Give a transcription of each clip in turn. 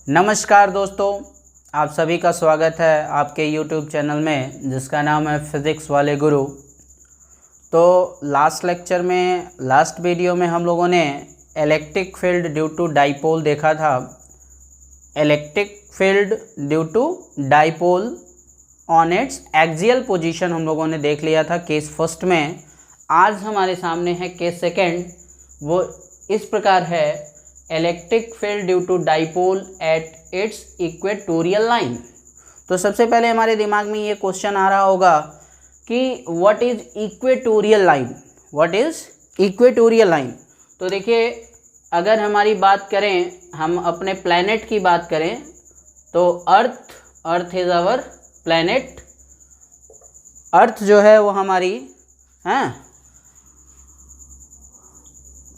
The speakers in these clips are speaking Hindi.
नमस्कार दोस्तों, आप सभी का स्वागत है आपके YouTube चैनल में जिसका नाम है फिज़िक्स वाले गुरु। तो लास्ट वीडियो में हम लोगों ने electric field due to dipole देखा था। Electric field due to dipole on its axial position हम लोगों ने देख लिया था केस फर्स्ट में। आज हमारे सामने है केस सेकंड। वो इस प्रकार है, electric field due to dipole at its equatorial line. तो सबसे पहले हमारे दिमाग में ये क्वेश्चन आ रहा होगा कि what is equatorial line, what is equatorial line. तो देखिए, अगर हमारी बात करें, हम अपने प्लैनेट की बात करें तो अर्थ इज आवर प्लैनेट। अर्थ जो है वो हमारी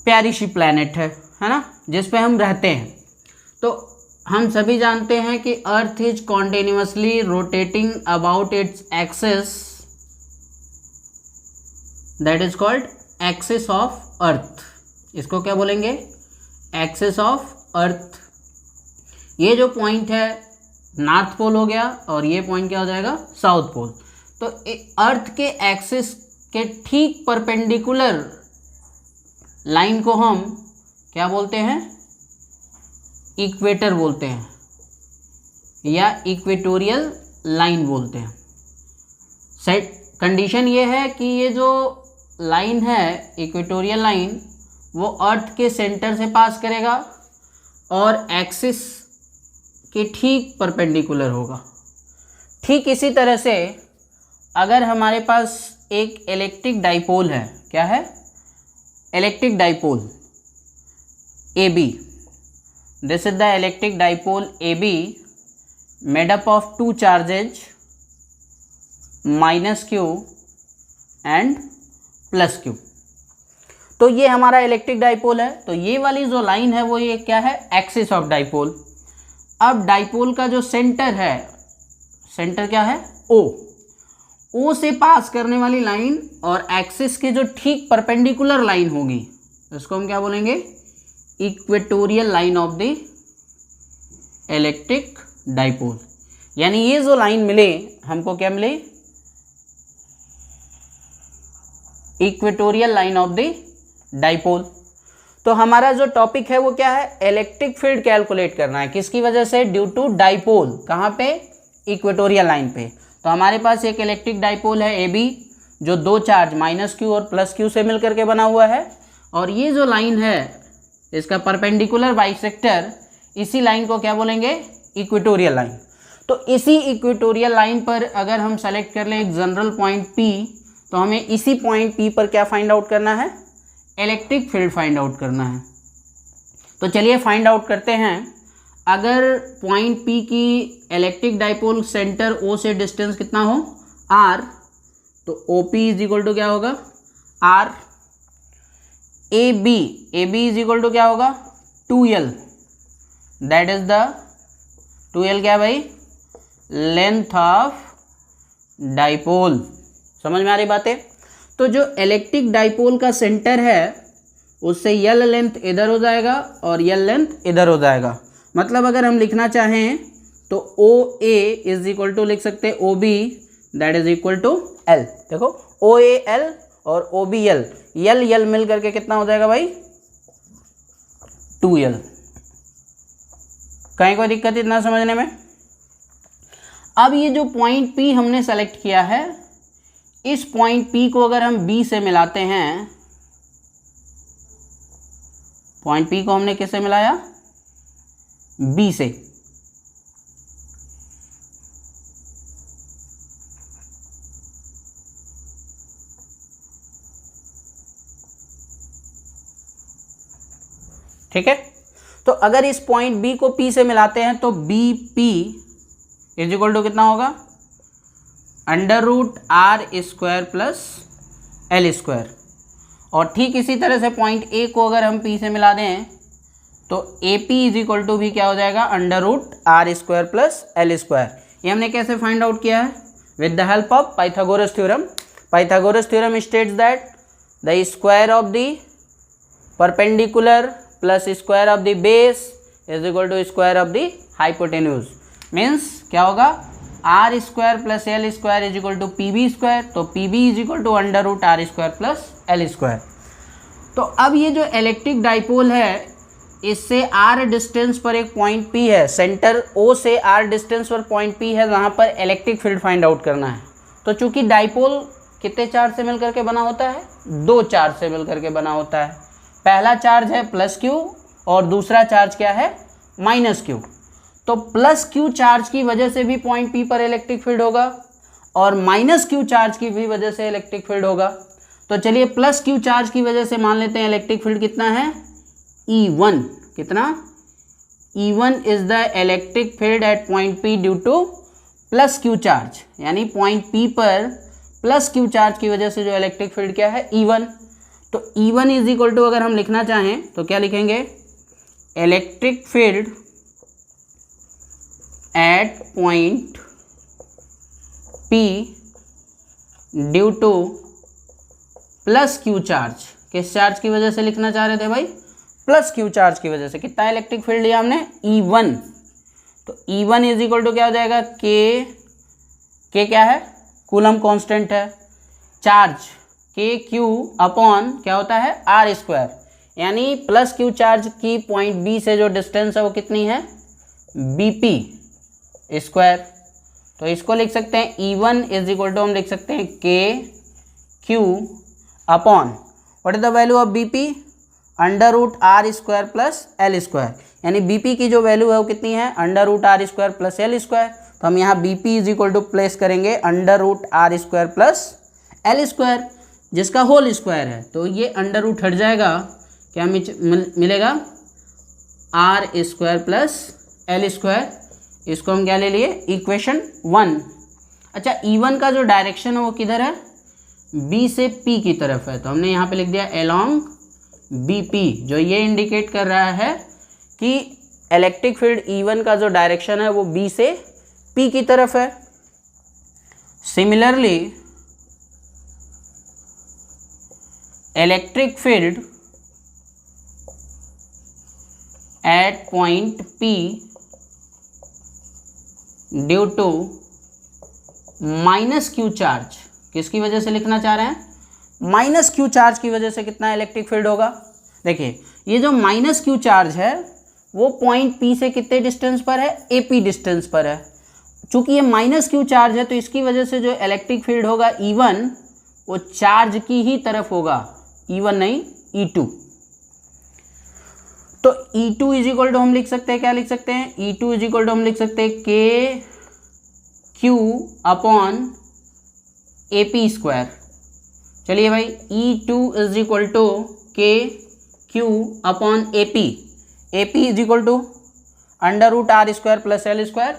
प्यारी सी प्लैनेट है ना, जिस पे हम रहते हैं। तो हम सभी जानते हैं कि earth is continuously rotating about its axis, that is called axis of earth. इसको क्या बोलेंगे? Axis of earth. ये जो पॉइंट है नॉर्थ पोल हो गया और ये पॉइंट क्या हो जाएगा? South pole. तो अर्थ के एक्सिस के ठीक परपेंडिकुलर लाइन को हम क्या बोलते हैं? इक्वेटर बोलते हैं या इक्वेटोरियल लाइन बोलते हैं। सेट कंडीशन ये है कि ये जो लाइन है इक्वेटोरियल लाइन, वो अर्थ के सेंटर से पास करेगा और एक्सिस के ठीक परपेंडिकुलर होगा। ठीक इसी तरह से अगर हमारे पास एक इलेक्ट्रिक डाइपोल है, क्या है? Electric dipole AB. This is the electric dipole AB made up of two charges -q and +q। तो ये हमारा इलेक्ट्रिक डाइपोल है। तो ये वाली जो लाइन है वो ये क्या है? Axis of dipole. अब डाइपोल का जो सेंटर है, सेंटर क्या है? O से पास करने वाली लाइन और एक्सिस के जो ठीक परपेंडिकुलर लाइन होगी उसको हम क्या बोलेंगे? Equatorial line of the electric dipole. यानी ये जो लाइन मिले हमको, क्या मिले? Equatorial line of the dipole. तो हमारा जो टॉपिक है वो क्या है? इलेक्ट्रिक फील्ड कैलकुलेट करना है। किसकी वजह से? Due to dipole. कहाँ पे? इक्वेटोरियल लाइन पे। तो हमारे पास एक इलेक्ट्रिक डाइपोल है AB, जो दो चार्ज -q और +q से मिलकर के बना हुआ है। और ये जो लाइन है इसका परपेंडिकुलर बाइसेक्टर, इसी लाइन को क्या बोलेंगे? Equatorial line. तो इसी इक्वेटोरियल लाइन पर अगर हम सेलेक्ट कर लें एक जनरल पॉइंट P, तो हमें इसी पॉइंट P पर क्या फाइंड आउट करना है? इलेक्ट्रिक फील्ड फाइंड आउट करना है। तो चलिए फाइंड आउट करते हैं। अगर पॉइंट P की इलेक्ट्रिक डाइपोल सेंटर O से डिस्टेंस कितना हो? R, तो OP इज इक्वल टू क्या होगा? R। AB is equal to क्या होगा? 2L, that is the 2L क्या भाई? Length of dipole. समझ में आ रही बातें? तो जो इलेक्ट्रिक डाइपोल का सेंटर है उससे L लेंथ इधर हो जाएगा और L लेंथ इधर हो जाएगा। मतलब अगर हम लिखना चाहें तो OA इज इक्वल टू लिख सकते हैं OB, that is equal to L। देखो OAL और OBL, L मिल करके कितना हो जाएगा भाई? 2L। कहीं कोई दिक्कत इतना समझने में? अब ये जो पॉइंट P हमने सेलेक्ट किया है, इस पॉइंट P को अगर हम B से मिलाते हैं, पॉइंट P को हमने किससे मिलाया? B से। ठीक है। तो अगर इस पॉइंट B को P से मिलाते हैं तो BP इज इक्वल टू कितना होगा? √R² plus L²। और ठीक इसी तरह से पॉइंट A को अगर हम P से मिला दें तो AP इज इक्वल टू भी क्या हो जाएगा? √R² plus L²। ये हमने कैसे फाइंड आउट किया है? With the help of Pythagoras theorem. Pythagoras theorem states that the square of the perpendicular plus square of the base is equal to square of the hypotenuse. Means क्या होगा, R square plus L square is equal to P B square, तो P B is equal to under root are square plus L square. तो अब ये जो इलेक्ट्रिक डाइपोल है, इससे आर डिस्टेंस पर एक पॉइंट पी है, सेंटर ओ से आर डिस्टेंस पर पॉइंट पी है, जहाँ पर इलेक्ट्रिक फील्ड फाइंड आउट करना है। तो चूंकि डाइपोल कितने चार्ज से मिल करके बना होता है, 2 चार्ज से मिल करके बना होता है। पहला चार्ज है प्लस क्यू और दूसरा चार्ज क्या है, माइनस क्यू। तो प्लस क्यू चार्ज की वजह से भी पॉइंट पी पर इलेक्ट्रिक फील्ड होगा और माइनस क्यू चार्ज की भी वजह से इलेक्ट्रिक फील्ड होगा। तो चलिए प्लस क्यू चार्ज की वजह से मान लेते हैं इलेक्ट्रिक फील्ड कितना है, E1। कितना, E1 is the electric field at point P due two plus Q charge, यानी पॉइंट P पर प्लस क्यू चार्ज की वजह से जो इलेक्ट्रिक फील्ड क्या है, E1। तो E1 इज इक्वल टू, अगर हम लिखना चाहें तो क्या लिखेंगे, electric field at point P due two plus Q charge. किस चार्ज की वजह से लिखना चाह रहे थे भाई, प्लस क्यू चार्ज की वजह से। कितना इलेक्ट्रिक फील्ड लिया हमने, E1। तो E1 इज इक्वल टू क्या हो जाएगा, के क्या है, कूलम कांस्टेंट है, चार्ज के क्यू अपॉन क्या होता है, आर स्क्वायर, यानी प्लस क्यू चार्ज की पॉइंट बी से जो डिस्टेंस है वो कितनी है, BP स्क्वायर। तो इसको लिख सकते हैं E1 इज इक्वल टू, हम लिख सकते हैं K Q upon what is the value of BP, under root are square plus L square, यानी BP की जो वैल्यू है वो कितनी है, under root are square plus L square. तो हम यहाँ BP is equal to place करेंगे under root are square plus L square, जिसका होल स्क्वायर है। तो ये अंडर रूट हट जाएगा, क्या मिलेगा, R square plus L square. इसको हम क्या ले लिए, इक्वेशन 1। अच्छा, E1 का जो डायरेक्शन है वो किधर है, B से P की तरफ है, तो हमने यहाँ पे लिख दिया along BP, जो ये इंडिकेट कर रहा है कि इलेक्ट्रिक फील्ड E1 का जो डायरेक्शन है वो B से P की तरफ है। Similarly electric field at point P due to minus q charge, किसकी वजह से लिखना चाह रहे हैं, माइनस क्यू चार्ज की वजह से कितना इलेक्ट्रिक फील्ड होगा। देखिए ये जो माइनस क्यू चार्ज है वो पॉइंट P से कितने डिस्टेंस पर है, AP डिस्टेंस पर है। चूंकि ये माइनस क्यू चार्ज है तो इसकी वजह से जो इलेक्ट्रिक फील्ड होगा E1 वो चार्ज की ही तरफ होगा, E1 नहीं E2। तो E2 इज इक्वल टू हम लिख सकते हैं, क्या लिख सकते हैं, E2 इज इक्वल टू हम लिख सकते हैं K Q upon AP square. चलिए भाई, E2 is equal to k Q upon AP is equal to under root are square plus L square,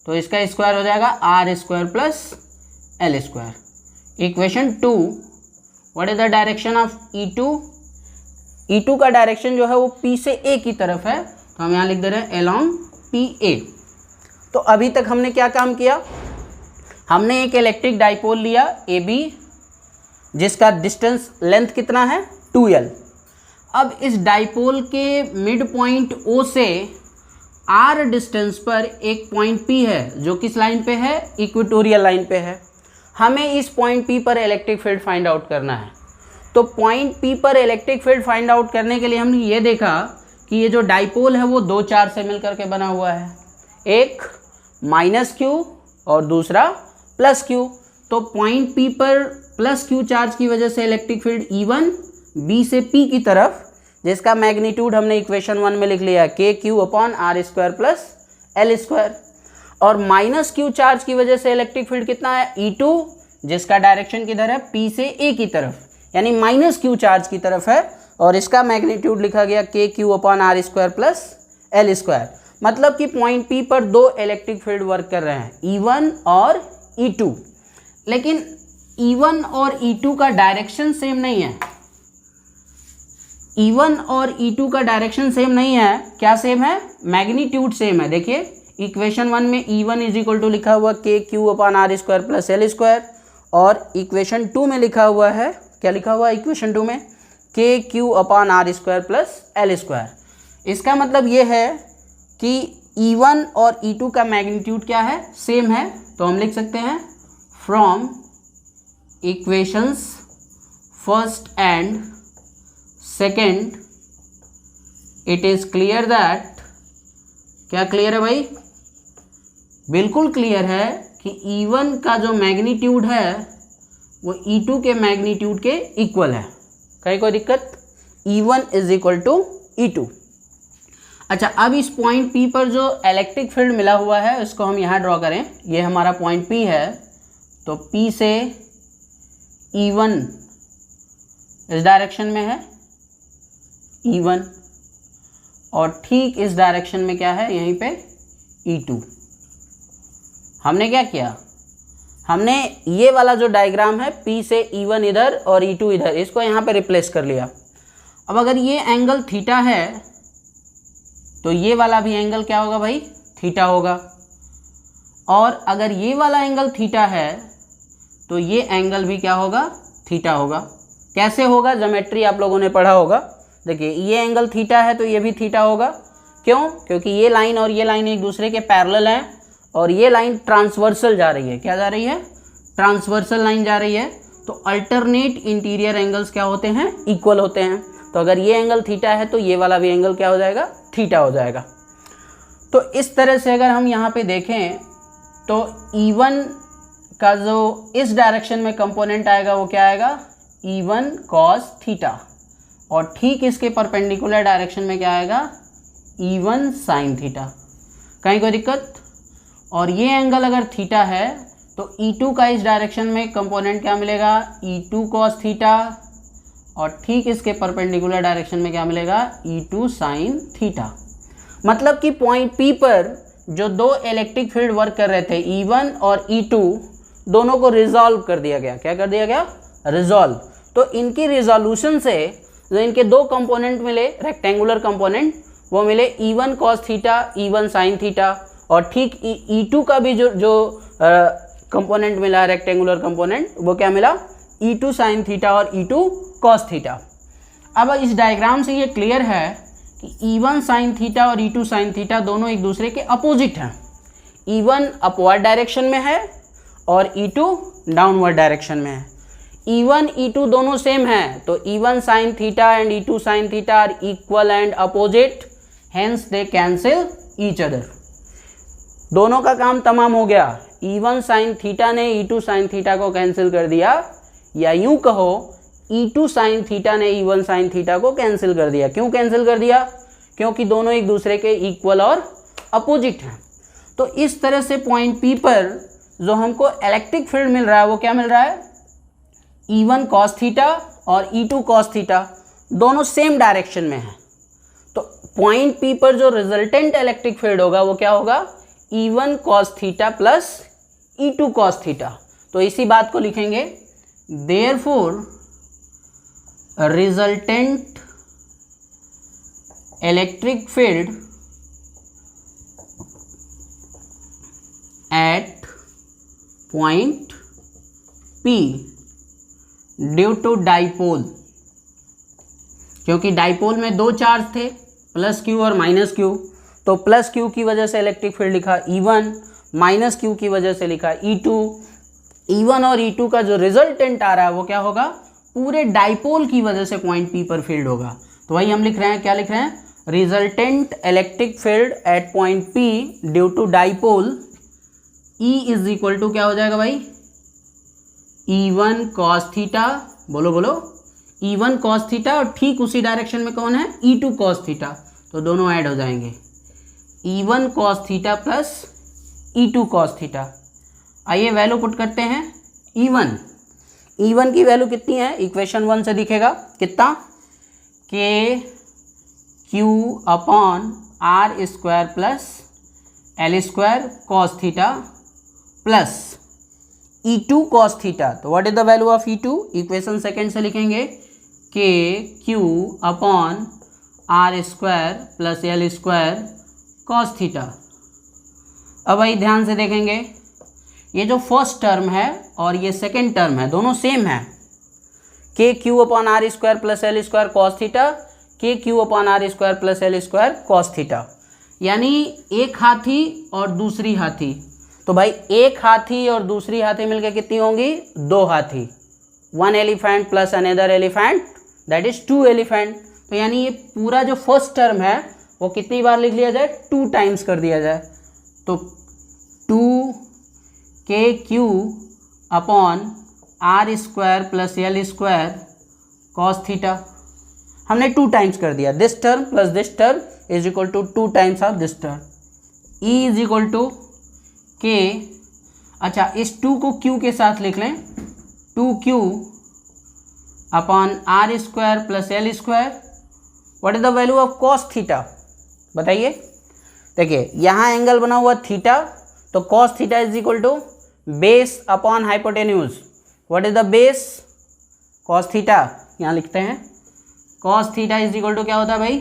तो इसका स्क्वायर हो जाएगा r square plus L square. Equation 2, what is the direction of E2 का डायरेक्शन जो है वो P से A की तरफ है, तो हम यहाँ लिख दे रहे हैं along PA। तो अभी तक हमने क्या काम किया, हमने एक इलेक्ट्रिक डाइपोल लिया AB, जिसका डिस्टेंस लेंथ कितना है, 2L। अब इस डाइपोल के मिड पॉइंट O से R डिस्टेंस पर एक पॉइंट P है, जो किस लाइन पे है, इक्वेटोरियल लाइन पे है। हमें इस पॉइंट P पर इलेक्ट्रिक फील्ड फाइंड आउट करना है। तो पॉइंट P पर इलेक्ट्रिक फील्ड फाइंड आउट करने के लिए हमने ये देखा कि ये जो डाइपोल है वो 2 चार्ज से मिलकर के बना हुआ है, एक माइनस क्यू और दूसरा प्लस क्यू। तो पॉइंट P पर प्लस क्यू चार्ज की वजह से इलेक्ट्रिक फील्ड E1 B से P की तरफ, जिसका मैग्नीट्यूड हमने इक्वेशन 1 में लिख लिया k Q upon are square plus L square. और माइनस क्यू चार्ज की वजह से इलेक्ट्रिक फील्ड कितना है, E2, जिसका डायरेक्शन किधर है, P से A की तरफ, यानी माइनस क्यू चार्ज की तरफ है, और इसका मैग्नीट्यूड लिखा गया k Q upon are square plus L square. मतलब कि पॉइंट P पर 2 इलेक्ट्रिक फील्ड वर्क कर रहे हैं, E1 और E2। लेकिन E1 और E2 का डायरेक्शन सेम नहीं है, E1 और E2 का डायरेक्शन सेम नहीं है। क्या सेम है, मैग्नीट्यूड सेम है। देखिए इक्वेशन 1 में E1 इज इक्वल टू लिखा हुआ k Q upon are square plus L square, और इक्वेशन 2 में लिखा हुआ है, क्या लिखा हुआ है इक्वेशन 2 में, k Q upon are square plus L square. इसका मतलब ये है कि E1 और E2 का मैग्नीट्यूड क्या है, सेम है, तो हम लिख सकते हैं from equations first and second it is clear that, क्या क्लियर है भाई, बिल्कुल क्लियर है कि E1 का जो मैग्नीट्यूड है वो E2 के मैग्नीट्यूड के इक्वल है। कहीं कोई दिक्कत, E1 is equal to E2। अच्छा, अब इस पॉइंट P पर जो इलेक्ट्रिक फील्ड मिला हुआ है उसको हम यहाँ ड्रॉ करें। ये हमारा पॉइंट P है, तो P से E1 इस डायरेक्शन में है E1, और ठीक इस डायरेक्शन में क्या है, यहीं पे E2। हमने क्या किया, हमने ये वाला जो डायग्राम है P से E1 इधर और E2 इधर, इसको यहाँ पे रिप्लेस कर लिया। अब अगर ये एंगल थीटा है तो ये वाला भी एंगल क्या होगा भाई, थीटा होगा, और अगर ये वाला एंगल थीटा है तो ये एंगल भी क्या होगा, थीटा होगा। कैसे होगा, ज्योमेट्री आप लोगों ने पढ़ा होगा। देखिए ये एंगल थीटा है तो ये भी थीटा होगा, क्यों, क्योंकि ये लाइन और ये लाइन एक दूसरे के पैरेलल हैं, और ये लाइन ट्रांसवर्सल जा रही है, क्या जा रही है, ट्रांसवर्सल लाइन जा रही है, तो अल्टरनेट इंटीरियर एंगल्स क्या होते हैं, इक्वल होते हैं। तो अगर ये एंगल थीटा है तो ये वाला भी एंगल क्या हो जाएगा, थीटा हो जाएगा। तो इस तरह से अगर हम यहाँ पे देखें तो E1 का जो इस डायरेक्शन में कंपोनेंट आएगा वो क्या आएगा, E1 cos थीटा, और ठीक इसके परपेंडिकुलर डायरेक्शन में क्या आएगा, E1 sin थीटा। कहीं कोई दिक्कत, और ये एंगल अगर थीटा है तो E2 का इस डायरेक्शन में कंपोनेंट क्या मिलेगा, E2 cos थीटा, और ठीक इसके परपेंडिकुलर डायरेक्शन में क्या मिलेगा, E2 sin थीटा। मतलब कि पॉइंट P पर जो दो इलेक्ट्रिक फील्ड वर्क कर रहे थे E1 और E2, दोनों को रिजॉल्व कर दिया गया। क्या कर दिया गया, रिजॉल्व। तो इनकी रिजोल्यूशन से जो इनके दो कंपोनेंट मिले, रेक्टेंगुलर कंपोनेंट, वो मिले E1 cos theta, E1 sin theta, और ठीक E2 का भी जो कंपोनेंट मिला, रेक्टेंगुलर कंपोनेंट, वो क्या मिला, E2 sin थीटा और E2 cos थीटा। अब इस डायग्राम से ये क्लियर है कि E1 sin थीटा और E2 sin थीटा दोनों एक दूसरे के अपोजिट हैं। E1 अपवर्ड डायरेक्शन में है और E2 डाउनवर्ड डायरेक्शन में है। E1 E2 दोनों सेम हैं, तो E1 sin theta and E2 sin theta are equal and opposite, hence they cancel each other. दोनों का काम तमाम हो गया। E1 sin थीटा ने E2 sin थीटा को कैंसिल कर दिया, या यूं कहो E2 sin थीटा ने E1 sin थीटा को कैंसिल कर दिया। क्यों कैंसिल कर दिया, क्योंकि दोनों एक दूसरे के इक्वल और अपोजिट हैं। तो इस तरह से पॉइंट P पर जो हमको इलेक्ट्रिक फील्ड मिल रहा है वो क्या मिल रहा है, E1 cos थीटा और E2 cos थीटा, दोनों सेम डायरेक्शन में है। तो पॉइंट P पर जो रिजल्टेंट इलेक्ट्रिक फील्ड होगा वो क्या होगा, E1 cos theta plus E2 cos theta. तो इसी बात को लिखेंगे, therefore resultant electric field at point P due to dipole, क्योंकि डाइपोल में दो चार्ज थे, प्लस Q और माइनस Q, तो प्लस Q की वजह से इलेक्ट्रिक फील्ड लिखा E1, माइनस Q की वजह से लिखा E2। E1 और E2 का जो रिजल्टेंट आ रहा है वो क्या होगा, पूरे डाइपोल की वजह से पॉइंट P पर फील्ड होगा। तो वही हम लिख रहे हैं, क्या लिख रहे हैं, resultant electric field at point P due to dipole, E is equal to क्या हो जाएगा भाई, E1 cos थीटा, बोलो बोलो, E1 cos थीटा, और ठीक उसी डायरेक्शन में कौन है, E2 cos थीटा, तो दोनों ऐड हो जाएंगे, E1 cos theta plus E2 cos theta. आइए वैल्यू पुट करते हैं। E1 की वैल्यू कितनी है, इक्वेशन 1 से दिखेगा, कितना, K Q upon R square plus L square cos theta plus E2 cos theta. तो what is the value of E2, equation second से लिखेंगे, K Q upon R square plus L square cos theta. अब भाई ध्यान से देखेंगे, ये जो फर्स्ट टर्म है और ये सेकेंड टर्म है, दोनों सेम है। K Q upon are square plus L square cos theta, K Q upon are square plus L square cos theta. यानी एक हाथी और दूसरी हाथी, तो भाई एक हाथी और दूसरी हाथी मिलकर कितनी होंगी, 2 हाथी। 1 elephant plus another elephant that is 2 elephant. तो यानी ये पूरा जो फर्स्ट टर्म है वो कितनी बार लिख लिया जाए, 2 टाइम्स कर दिया जाए। तो 2kq upon are square plus L square cos theta, हमने 2 टाइम्स कर दिया। This term plus this term is equal to 2 times of this term. E is equal to k, अच्छा इस 2 को q के साथ लिख लें, 2q upon are square plus L square. What is the value of cos theta, बताइए। देखिए यहाँ एंगल बना हुआ थीटा, तो cos theta is equal to base upon hypotenuse. What is the base, cos theta, यहाँ लिखते हैं cos theta is equal to क्या होता है भाई,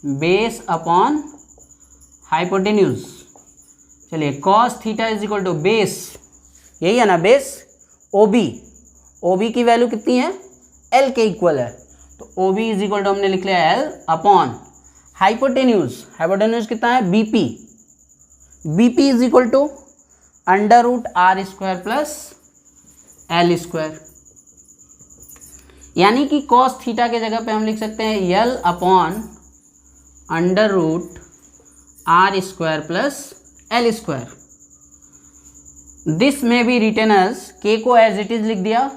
बेस अपॉन हाइपोटेन्यूज। चलिए cos theta is equal to base, यही है ना बेस, ओबी, ओबी की वैल्यू कितनी है, एल के इक्वल है, तो ओबी इज इक्वल टू हमने लिख लिया एल अपॉन हाइपोटेन्यूज, हाइपोटेन्यूज कितना है BP, BP is equal to under root are square plus L square. यानी कि कॉस थीटा के जगह पे हम लिख सकते हैं l upon under root are square plus L square. This में बी रिटन एज, के को एज इट इज लिख दिया,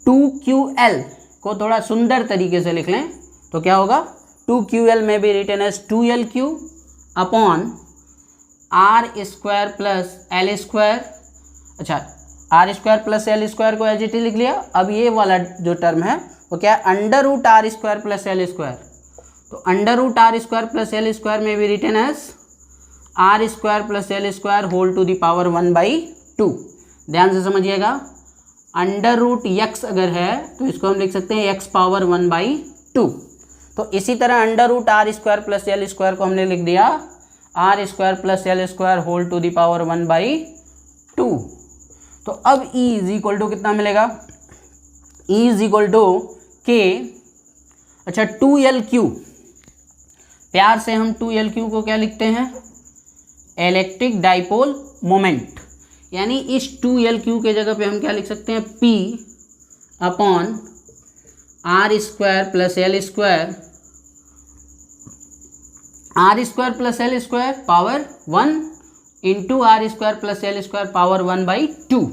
2ql को थोड़ा सुंदर तरीके से लिख लें तो क्या होगा, 2ql में be written as 2lq upon are square plus L square. अच्छा R square plus L square को एज इट इज लिख लिया। अब ये वाला जो टर्म है वो क्या है, under root are square plus L square. तो under root are square plus L square में be written as R square plus L square whole to the power 1/2। ध्यान से समझिएगा, अंडर रूट यक्स अगर है तो इसको हम लिख सकते हैं एक्स पावर 1/2। तो इसी तरह under root are square plus L square को हमने लिख दिया r square plus L square whole to the power 1/2। तो अब ई इज इक्वल टू कितना मिलेगा, ई इज इक्वल टू के, अच्छा 2lq, प्यार से हम 2lq को क्या लिखते हैं, इलेक्ट्रिक डाइपोल मोमेंट। यानी इस 2lq के जगह पे हम क्या लिख सकते हैं, p upon are square plus L square, r square plus L square power 1 into r square plus L square power 1/2।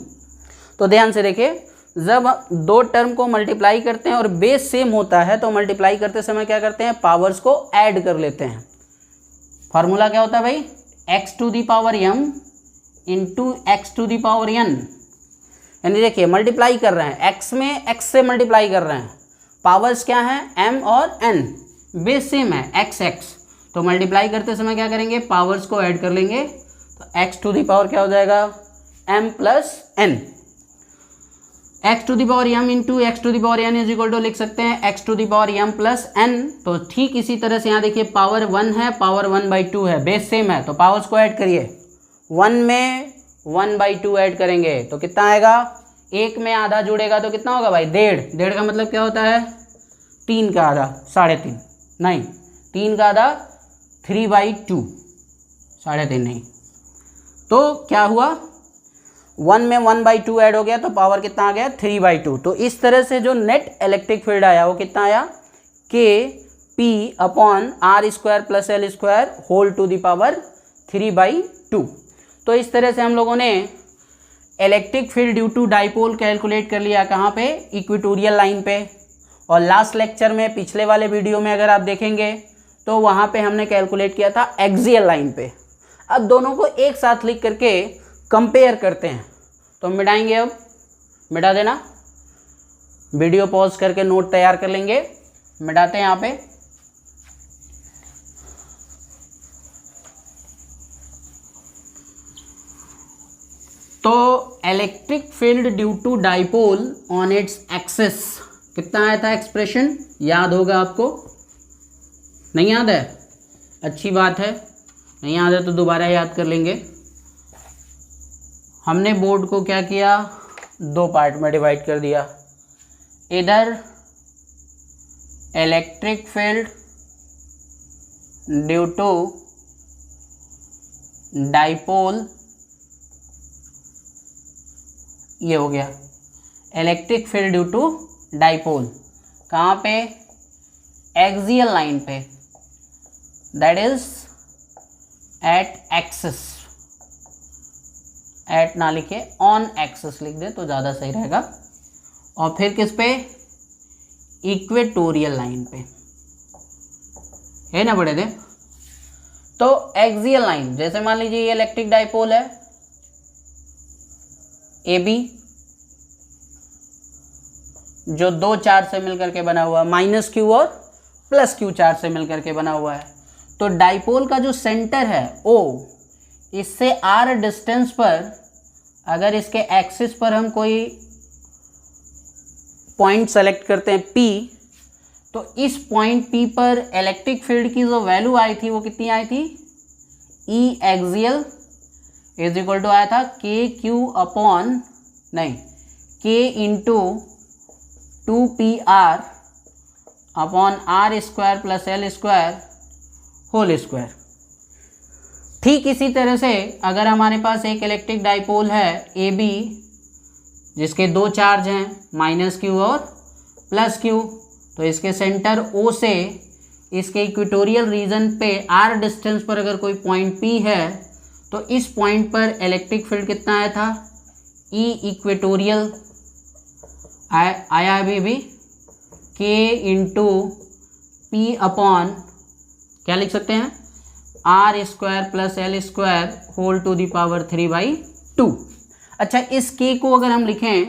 तो ध्यान से देखिए, जब दो टर्म को मल्टीप्लाई करते हैं और बेस सेम होता है तो मल्टीप्लाई करते समय क्या करते हैं, पावर्स को ऐड कर लेते हैं। फॉर्मूला क्या होता है भाई, x to the power m into x to the power n। यानी देखिए मल्टीप्लाई कर रहे हैं, x में x से मल्टीप्लाई कर रहे हैं, पावर्स क्या हैं m और n, बेस सेम है x, तो मल्टीप्लाई करते समय क्या करेंगे, पावर्स को ऐड कर लेंगे। तो x टू दी पावर क्या हो जाएगा, m plus n, x to the power m into x to the power n is equal to लिख सकते हैं x to the power m plus n। तो ठीक इसी तरह से यहाँ देखिए पावर 1 है, पावर 1/2 है, बेस सेम है, तो पावर्स को ऐड करिए। 1 में 1/2 ऐड करेंगे तो कितना आएगा, 1 में आधा जुड़ेगा तो कितना होगा भाई, 1.5। 1.5 का मतलब क्या होता है, 3 का आधा, 3.5 नहीं, 3 का आधा 3/2, 3.5 नहीं। तो क्या हुआ, 1 में 1/2 ऐड हो गया तो पावर कितना आ गया, 3/2। तो इस तरह से जो नेट इलेक्ट्रिक फील्ड आया वो कितना आया, K P upon are square plus L square whole to the power 3/2। तो इस तरह से हम लोगों ने electric field due to dipole calculate कर लिया, कहाँ पे, इक्वेटोरियल लाइन पे। और लास्ट लेक्चर में, पिछले वाले वीडियो में अगर आप देखेंगे तो वहाँ पे हमने कैलकुलेट किया था एक्सियल लाइन पे। अब दोनों को एक साथ लिख करके कंपेयर करते हैं, तो मिटाएंगे। अब मिटा देना, वीडियो पॉज करके नोट तैयार कर लेंगे, मिटाते हैं यहाँ पे। तो electric field due to dipole on its axis, कितना आया था एक्सप्रेशन, याद होगा आपको, नहीं याद है, अच्छी बात है, नहीं याद है तो दोबारा याद कर लेंगे। हमने बोर्ड को क्या किया, 2 पार्ट में डिवाइड कर दिया। इधर electric field due to dipole, ये हो गया electric field due to dipole, कहाँ पे, एक्सियल लाइन पे, that is at axis, at ना लिखे ऑन एक्सिस लिख दे तो ज़्यादा सही रहेगा, और फिर किस पे, इक्वेटोरियल लाइन पे, है ना बड़े दे। तो एक्सियल लाइन, जैसे मान लीजिए ये इलेक्ट्रिक डाइपोल है ए बी, जो दो चार्ज से मिलकर के बना हुआ है, माइनस क्यू और प्लस क्यू चार्ज से मिलकर के बना हुआ है। तो डाइपोल का जो सेंटर है ओ, इससे आर डिस्टेंस पर अगर इसके एक्सिस पर हम कोई पॉइंट सेलेक्ट करते हैं P, तो इस पॉइंट P पर इलेक्ट्रिक फील्ड की जो वैल्यू आई थी वो कितनी आई थी, E axial is equal to आया था के क्यू अपॉन नहीं K into 2PR upon are square plus L square whole square. ठीक इसी तरह से अगर हमारे पास एक इलेक्ट्रिक डाइपोल है ए बी, जिसके दो चार्ज हैं माइनस क्यू और प्लस क्यू, तो इसके सेंटर ओ से इसके इक्वेटोरियल रीजन पे आर डिस्टेंस पर अगर कोई पॉइंट पी है, तो इस पॉइंट पर इलेक्ट्रिक फील्ड कितना आया था, ई इक्वेटोरियल आया अभी भी के इंटू पी अपॉन क्या लिख सकते हैं, R square plus L square whole to the power 3/2। अच्छा, इस के को अगर हम लिखें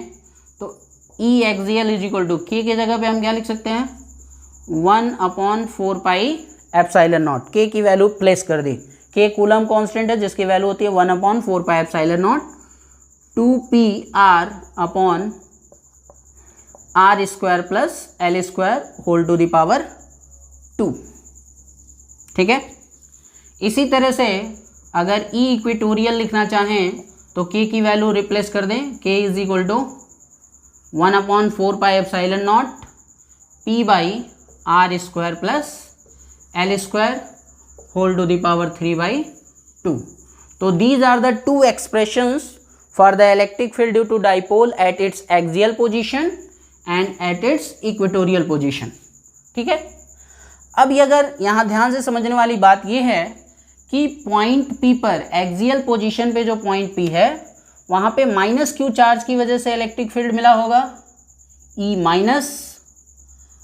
तो E axial is equal to K की जगह पे हम क्या लिख सकते हैं, 1/4πε0। के की वैल्यू प्लेस कर दी, के कूलम कांस्टेंट है जिसकी वैल्यू होती है 1/4πε0 2πr upon are square plus L square whole to the power 2। ठीक है, इसी तरह से अगर ई इक्वेटोरियल लिखना चाहें तो के की वैल्यू रिप्लेस कर दें, K is equal to 1/4πε0 p/r square plus L square whole to the power 3/2। तो these are the two expressions for the electric field due to dipole at its axial position and at its equatorial position. ठीक है, अब ये अगर यहाँ ध्यान से समझने वाली बात ये है कि पॉइंट P पर एक्सियल पोजीशन पे जो पॉइंट P है वहाँ पे माइनस क्यू चार्ज की वजह से इलेक्ट्रिक फील्ड मिला होगा E माइनस,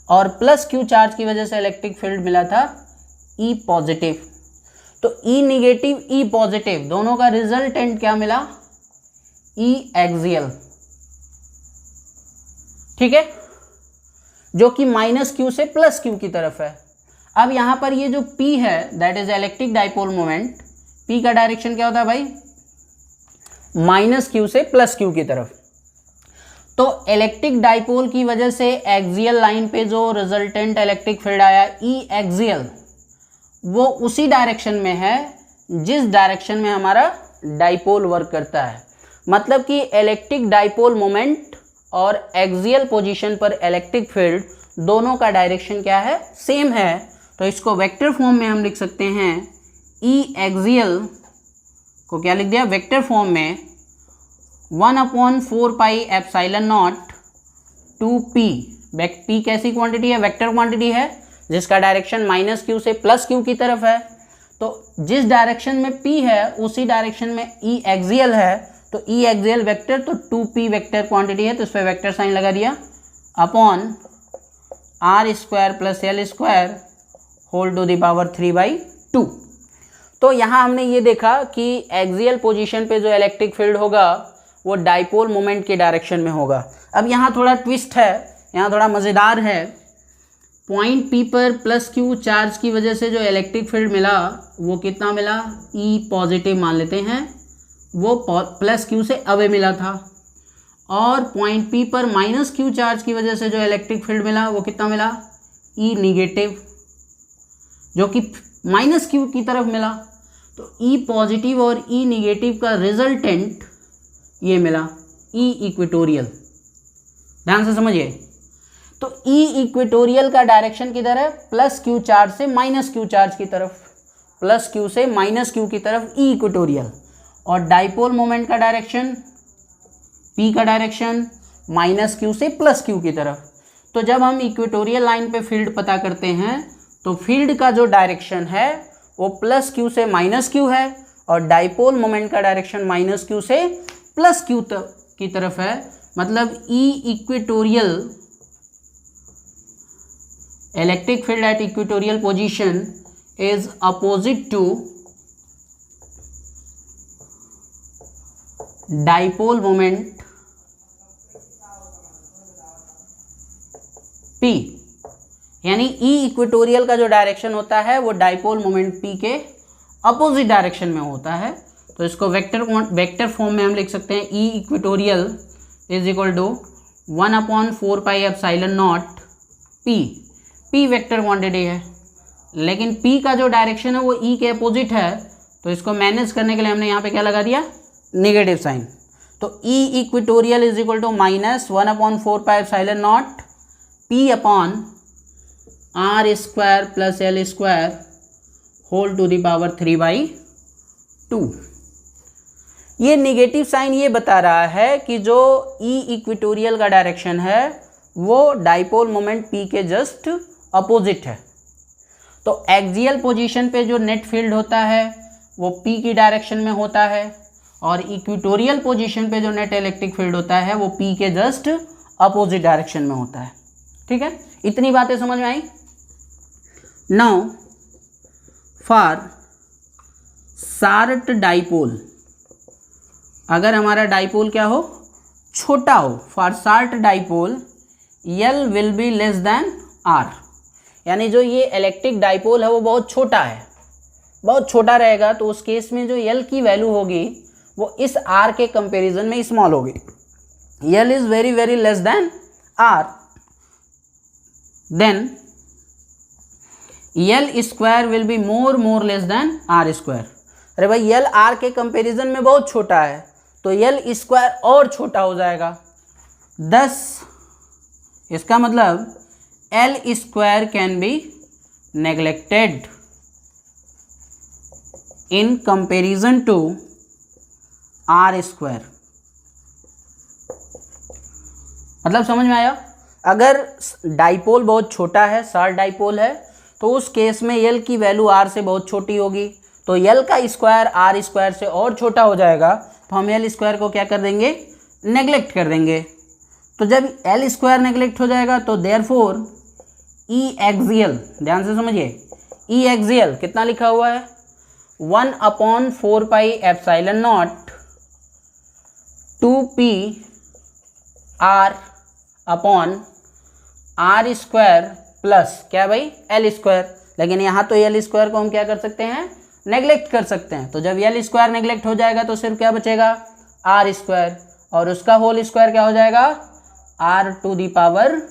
और प्लस क्यू चार्ज की वजह से इलेक्ट्रिक फील्ड मिला था E पॉजिटिव। तो E निगेटिव E पॉजिटिव दोनों का रिजल्टेंट क्या मिला, E एक्सियल। ठीक है, जो कि माइनस क्यू से प्लस क्यू की तरफ है। अब यहाँ पर ये जो P है that is electric dipole moment, P का डायरेक्शन क्या होता है भाई, माइनस क्यू से प्लस क्यू की तरफ। तो इलेक्ट्रिक डाइपोल की वजह से एक्सियल लाइन पे जो रिजल्टेंट इलेक्ट्रिक फील्ड आया E एक्सियल, वो उसी डायरेक्शन में है जिस डायरेक्शन में हमारा डाइपोल वर्क करता है। मतलब कि इलेक्ट्रिक डाइपोल मोमेंट और एक्सियल पोजीशन पर इलेक्ट्रिक फील्ड दोनों का डायरेक्शन क्या है, सेम है। तो इसको वेक्टर फॉर्म में हम लिख सकते हैं, E एक्सियल को क्या लिख दिया, वेक्टर फॉर्म में 1/4πε0 2p। p कैसी क्वांटिटी है, वेक्टर क्वांटिटी है जिसका डायरेक्शन माइनस क्यू से प्लस क्यू की तरफ है। तो जिस डायरेक्शन में p है उसी डायरेक्शन में E एक्सियल है, तो E एक्सियल वेक्टर, तो 2p वेक्टर क्वांटिटी है तो इस पर वेक्टर साइन लगा दिया, upon are square plus L square whole to the power 3/2। तो यहाँ हमने ये देखा कि एक्सियल पोजीशन पे जो इलेक्ट्रिक फील्ड होगा वो डाइपोल मोमेंट के डायरेक्शन में होगा। अब यहाँ थोड़ा ट्विस्ट है, यहाँ थोड़ा मज़ेदार है। पॉइंट P पर प्लस क्यू चार्ज की वजह से जो इलेक्ट्रिक फील्ड मिला वो कितना मिला, E पॉजिटिव मान लेते हैं, वो प्लस क्यू से अवे मिला था। और पॉइंट P पर माइनस क्यू चार्ज की वजह से जो इलेक्ट्रिक फील्ड मिला वो कितना मिला, E निगेटिव, जो कि माइनस क्यू की तरफ मिला। तो E पॉजिटिव और E निगेटिव का रिजल्टेंट ये मिला, E इक्वेटोरियल। ध्यान से समझिए, तो E इक्वेटोरियल का डायरेक्शन किधर है, प्लस क्यू चार्ज से माइनस क्यू चार्ज की तरफ। प्लस क्यू से माइनस क्यू की तरफ ई इक्वेटोरियल, और डाइपोल मोमेंट का डायरेक्शन पी का डायरेक्शन माइनस क्यू से प्लस क्यू की तरफ। तो जब हम इक्वेटोरियल लाइन पे फील्ड पता करते हैं तो फील्ड का जो डायरेक्शन है वो प्लस क्यू से माइनस क्यू है, और डाइपोल मोमेंट का डायरेक्शन माइनस क्यू से प्लस क्यू की तरफ है। मतलब E equatorial electric field at equatorial position is opposite to dipole moment P, यानी ई इक्वेटोरियल का जो डायरेक्शन होता है वो डाइपोल मोमेंट P के अपोजिट डायरेक्शन में होता है। तो इसको वेक्टर फॉर्म में हम लिख सकते हैं E equatorial is equal to 1/4πε0 P। P vector quantity है, लेकिन P का जो डायरेक्शन है वो E के अपोजिट है, तो इसको मैनेज करने के लिए हमने यहाँ पे क्या लगा दिया, नेगेटिव साइन। तो E equatorial is equal to -1/4πε0 P upon R square plus L square whole to the power 3/2। ये नेगेटिव साइन ये बता रहा है कि जो E इक्वेटोरियल का डायरेक्शन है वो डाइपोल मोमेंट P के जस्ट अपोजिट है। तो एक्सियल पोजीशन पे जो नेट फील्ड होता है वो P की डायरेक्शन में होता है, और इक्वेटोरियल पोजीशन पे जो नेट इलेक्ट्रिक फील्ड होता है वो P के जस्ट अपोजिट डायरेक्शन में होता है। ठीक है, इतनी बातें समझ में आई। नाउ फॉर शार्ट डाइपोल, अगर हमारा डाइपोल क्या हो, छोटा हो, for short dipole L will be less than R, यानी जो ये इलेक्ट्रिक डाइपोल है वो बहुत छोटा है, बहुत छोटा रहेगा, तो उस केस में जो L की वैल्यू होगी वो इस R के कंपैरिजन में स्मॉल होगी। L is very very less than R, then L square will be more less than R square. अरे भाई L R के कंपैरिजन में बहुत छोटा है, तो L स्क्वायर और छोटा हो जाएगा। 10, इसका मतलब L square can be neglected in comparison to R square. मतलब समझ में आया, अगर डाइपोल बहुत छोटा है, शार्ट डाइपोल है, तो उस केस में L की वैल्यू R से बहुत छोटी होगी, तो L का स्क्वायर R स्क्वायर से और छोटा हो जाएगा, तो हम L स्क्वायर को क्या कर देंगे, नेग्लेक्ट कर देंगे। तो जब L स्क्वायर नेग्लेक्ट हो जाएगा तो देयरफॉर E एक्सियल, ध्यान से समझिए, E एक्सियल कितना लिखा हुआ है, 1/4πε0 2p R upon R square plus क्या भाई L स्क्वायर। लेकिन यहाँ तो L स्क्वायर को हम क्या कर सकते हैं, नेग्लेक्ट कर सकते हैं। तो जब L स्क्वायर नेग्लेक्ट हो जाएगा तो सिर्फ क्या बचेगा, R स्क्वायर, और उसका होल स्क्वायर क्या हो जाएगा, R टू दी पावर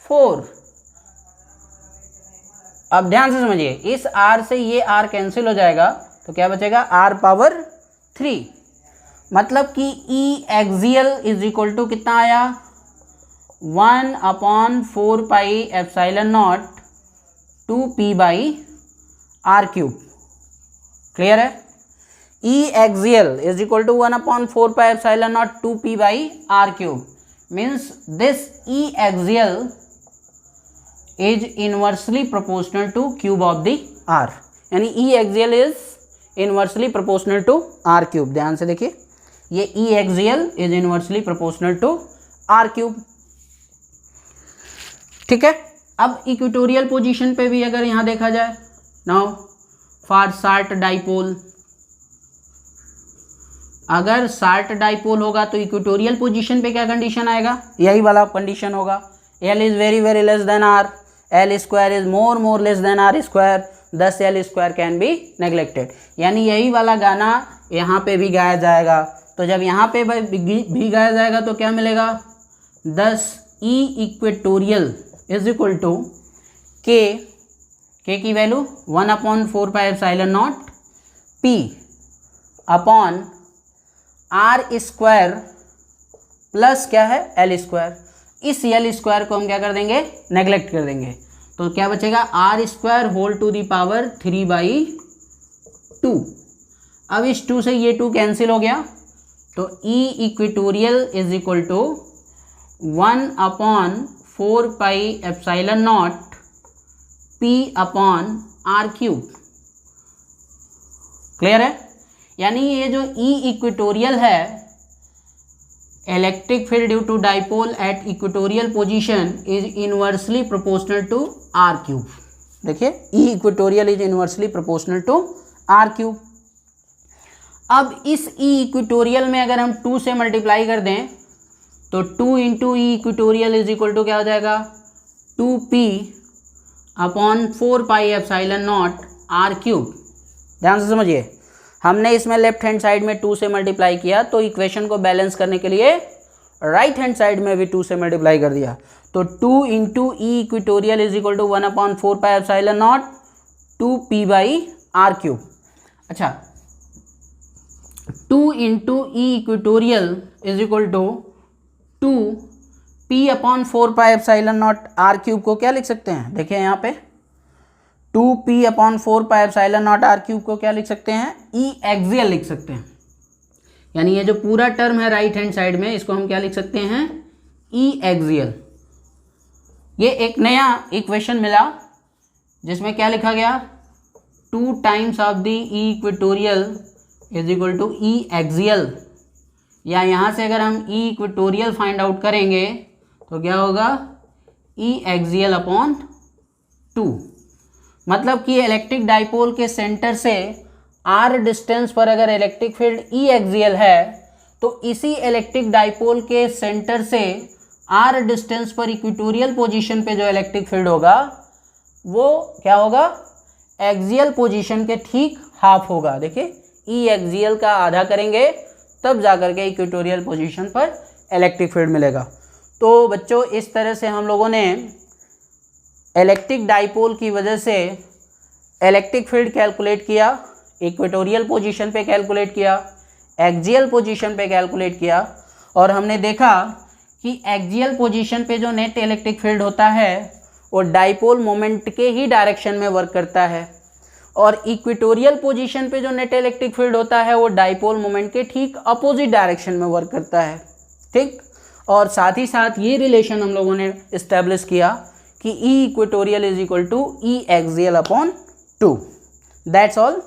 4। अब ध्यान से समझिए, इस R से ये R कैंसिल हो जाएगा, तो क्या बचेगा, R पावर 3। मतलब कि E axial is equal to कितना आया, 1/4πε0 2p/r³। क्लियर है, E axial is equal to 1/4πε0 2p/r³ means this E axial is inversely proportional to cube of the R, यानी E axial is inversely proportional to R³। ध्यान से देखिए, ये E axial is inversely proportional to R³। ठीक है, अब इक्वेटोरियल पोजीशन पे भी अगर यहाँ देखा जाए, नाउ फॉर शार्ट डाइपोल, अगर शार्ट डाइपोल होगा तो इक्वेटोरियल पोजीशन पे क्या कंडीशन आएगा, यही वाला कंडीशन होगा, L is very very less than R, L square is more less than R square, thus L square can be neglected. यानी यही वाला गाना यहाँ पे भी गाया जाएगा। तो जब यहाँ पे भी गाया जाएगा तो क्या मिलेगा, thus E equatorial is equal to K की value 1/4πε0 P upon R square plus क्या है, L स्क्वायर। इस L स्क्वायर को हम क्या कर देंगे, नेग्लेक्ट कर देंगे, तो क्या बचेगा, R square whole to the power 3/2। 2। अब इस 2 से ये 2 कैंसिल हो गया, तो E equatorial is equal to 1/4πε0 P upon R cube. Clear है? यानी ये जो ई इक्वेटोरियल है, electric field due to dipole at equatorial position is inversely proportional to R cube. देखिए, E equatorial is inversely proportional to R cube. अब इस ई इक्वेटोरियल में अगर हम 2 से मल्टीप्लाई कर दें तो 2 into E equatorial is equal to क्या हो जाएगा, 2p अपॉन 4πε0 आर क्यूब। ध्यान से समझिए, हमने इसमें लेफ्ट हैंड साइड में 2 से मल्टीप्लाई किया, तो इक्वेशन को बैलेंस करने के लिए राइट हैंड साइड में भी 2 से मल्टीप्लाई कर दिया, तो 2 into E equatorial is equal to 1/4πε0 2p/r cube. अच्छा, 2 into E equatorial is equal to 2p upon 4πε0 R cube को क्या लिख सकते हैं, देखिए यहाँ पे 2p अपॉन 4πε0 आर क्यूब को क्या लिख सकते हैं, ई एक्सियल लिख सकते हैं। यानी ये जो पूरा टर्म है राइट हैंड साइड में, इसको हम क्या लिख सकते हैं, ई एक्सियल। ये एक नया इक्वेशन मिला जिसमें क्या लिखा गया, 2 times of the E equatorial is equal to E axial, या यहाँ से अगर हम ई इक्वेटोरियल फाइंड आउट करेंगे तो क्या होगा, ई एक्सियल अपॉन 2। मतलब कि इलेक्ट्रिक डाइपोल के सेंटर से r डिस्टेंस पर अगर इलेक्ट्रिक फील्ड ई एक्सियल है, तो इसी इलेक्ट्रिक डाइपोल के सेंटर से r डिस्टेंस पर इक्वेटोरियल पोजीशन पे जो इलेक्ट्रिक फील्ड होगा वो क्या होगा, एक्सियल पोजीशन के ठीक हाफ होगा। देखिए, ई एक्सियल का आधा करेंगे तब जाकर के इक्वेटोरियल पोजीशन पर इलेक्ट्रिक फील्ड मिलेगा। तो बच्चों, इस तरह से हम लोगों ने इलेक्ट्रिक डाइपोल की वजह से इलेक्ट्रिक फील्ड कैलकुलेट किया, इक्वेटोरियल पोजीशन पे कैलकुलेट किया, एक्सियल पोजीशन पे कैलकुलेट किया, और हमने देखा कि एक्सियल पोजीशन पे जो नेट इलेक्ट्रिक फील्ड होता है वो डाइपोल मोमेंट के ही डायरेक्शन में वर्क करता है, और इक्वेटोरियल पोजीशन पे जो नेट इलेक्ट्रिक फील्ड होता है वो डाइपोल मोमेंट के ठीक अपोजिट डायरेक्शन में वर्क करता है। ठीक, और साथ ही साथ ये रिलेशन हम लोगों ने इस्टेब्लिश किया कि E equatorial is equal to E axial upon 2। That's all.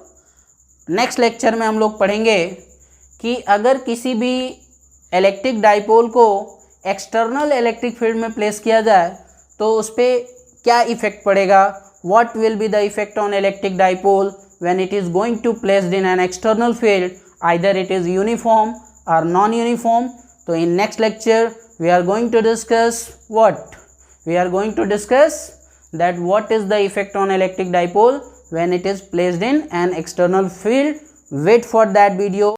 Next lecture में हम लोग पढ़ेंगे कि अगर किसी भी इलेक्ट्रिक डाइपोल को एक्सटर्नल इलेक्ट्रिक फील्ड में प्लेस किया जाए तो उस पर क्या इफेक्ट पड़ेगा, what will be the effect on electric dipole when it is going to placed in an external field, either it is uniform or non-uniform. So in next lecture we are going to discuss what? We are going to discuss that what is the effect on electric dipole when it is placed in an external field. Wait for that video.